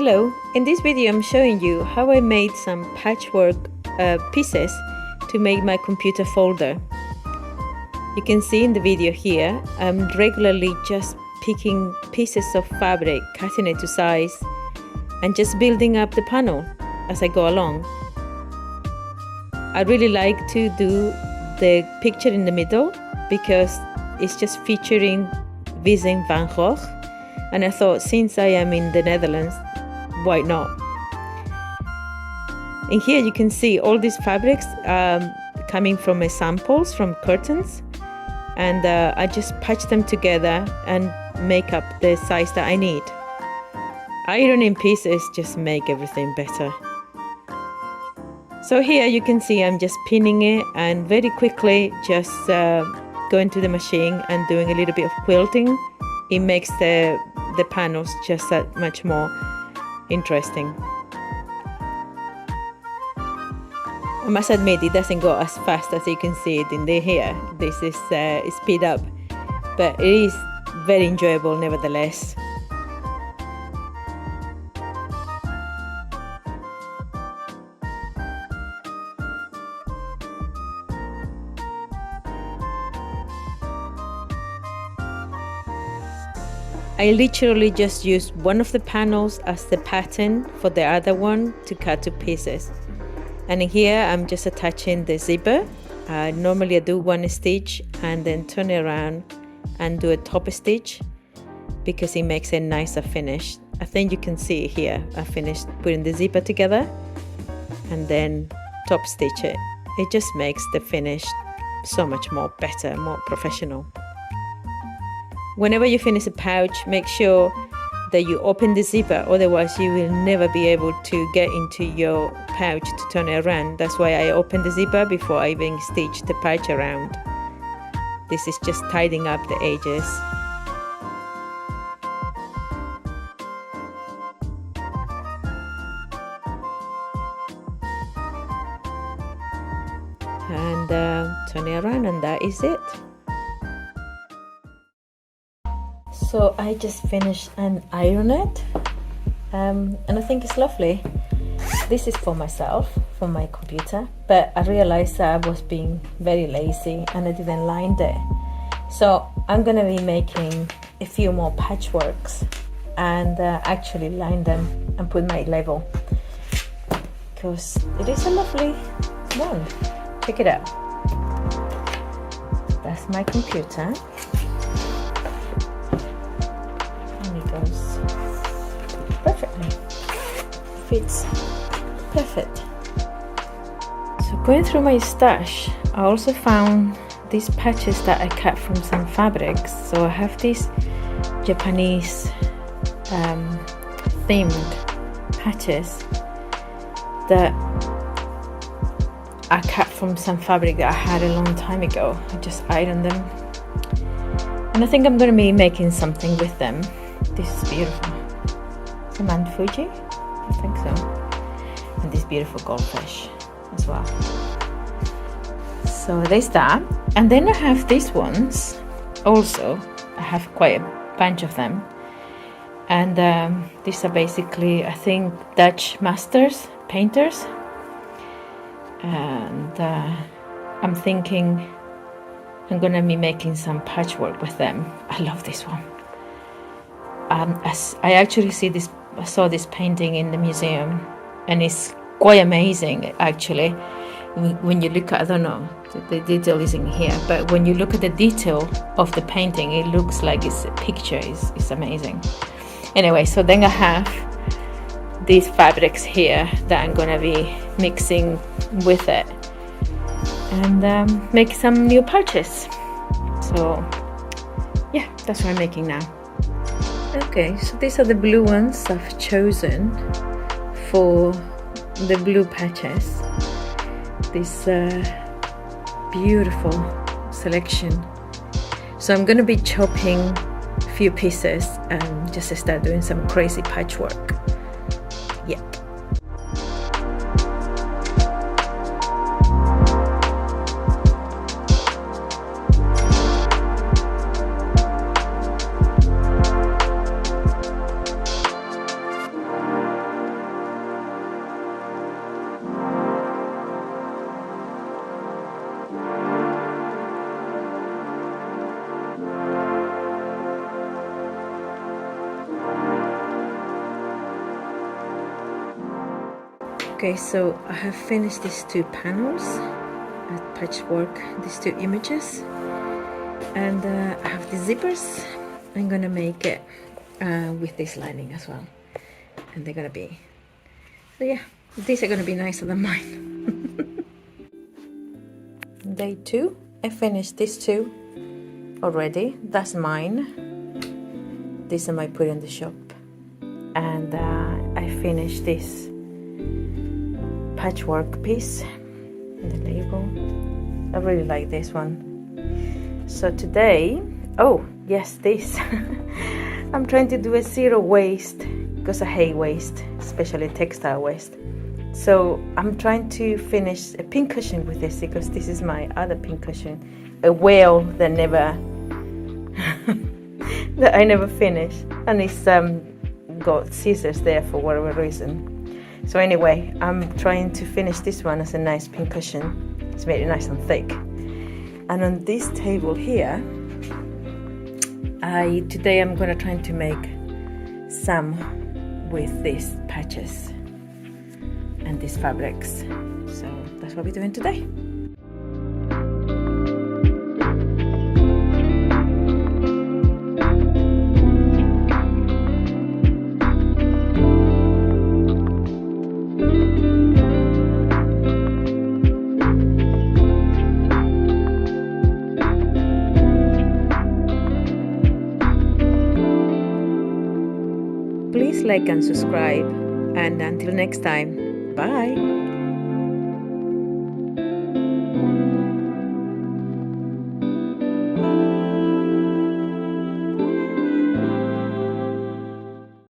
Hello, in this video I'm showing you how I made some patchwork pieces to make my computer folder. You can see in the video here, I'm regularly just picking pieces of fabric, cutting it to size and just building up the panel as I go along. I really like to do the picture in the middle because it's just featuring Vincent van Gogh, and I thought since I am in the Netherlands, why not? In here you can see all these fabrics coming from my samples from curtains, and I just patch them together and make up the size that I need. Ironing pieces just make everything better. So here you can see I'm just pinning it and very quickly just going to the machine and doing a little bit of quilting. It makes the panels just that much more interesting. I must admit it doesn't go as fast as you can see it in the here. This is speed up, but it is very enjoyable nevertheless. I literally just used one of the panels as the pattern for the other one to cut to pieces. And in here I'm just attaching the zipper. Normally I do one stitch and then turn it around and do a top stitch because it makes a nicer finish. I think you can see here I finished putting the zipper together and then top stitch it. It just makes the finish so much more better, more professional. Whenever you finish a pouch, make sure that you open the zipper, otherwise you will never be able to get into your pouch to turn it around. That's why I open the zipper before I even stitch the pouch around. This is just tidying up the edges. And turn it around, and that is it. So I just finished and ironed it, and I think it's lovely. This is for myself, for my computer, but I realized that I was being very lazy and I didn't line it. So I'm gonna be making a few more patchworks and actually line them and put my label, because it is a lovely one. Check it out. That's my computer. Goes perfectly, fits perfect. So going through my stash, I also found these patches that I cut from some fabrics. So I have these Japanese themed patches that I cut from some fabric that I had a long time ago. I just ironed them, and I think I'm going to be making something with them. This is beautiful. It's a Mount Fuji, I think so. And this beautiful goldfish as well. So there's that. And then I have these ones also. I have quite a bunch of them. And these are basically, I think, Dutch masters, painters. And I'm thinking I'm gonna be making some patchwork with them. I love this one. I actually saw this painting in the museum, and it's quite amazing actually. When you look at, I don't know, the detail isn't here, but when you look at the detail of the painting, it looks like it's a picture. It's amazing. Anyway, so then I have these fabrics here that I'm gonna be mixing with it and make some new pouches. So yeah, that's what I'm making now. Okay, so these are the blue ones I've chosen for the blue patches. This beautiful selection. So I'm going to be chopping a few pieces and just start doing some crazy patchwork. Yep. Okay, so I have finished these two panels at Patchwork, these two images, and I have the zippers. I'm gonna make it with this lining as well, and they're gonna be, so yeah, these are gonna be nicer than mine. Day 2, I finished these two already. That's mine. These are my put in the shop, and I finished this patchwork piece, the label. I really like this one. So today, oh yes, this I'm trying to do a zero waste because I hate waste, especially textile waste. So I'm trying to finish a pin cushion with this because this is my other pin cushion, a whale that never that I never finished, and it's got scissors there for whatever reason. So anyway, I'm trying to finish this one as a nice pin cushion. It's very nice and thick. And on this table here, today I'm gonna try to make some with these patches and these fabrics. So that's what we're doing today. Please like and subscribe, and until next time, bye.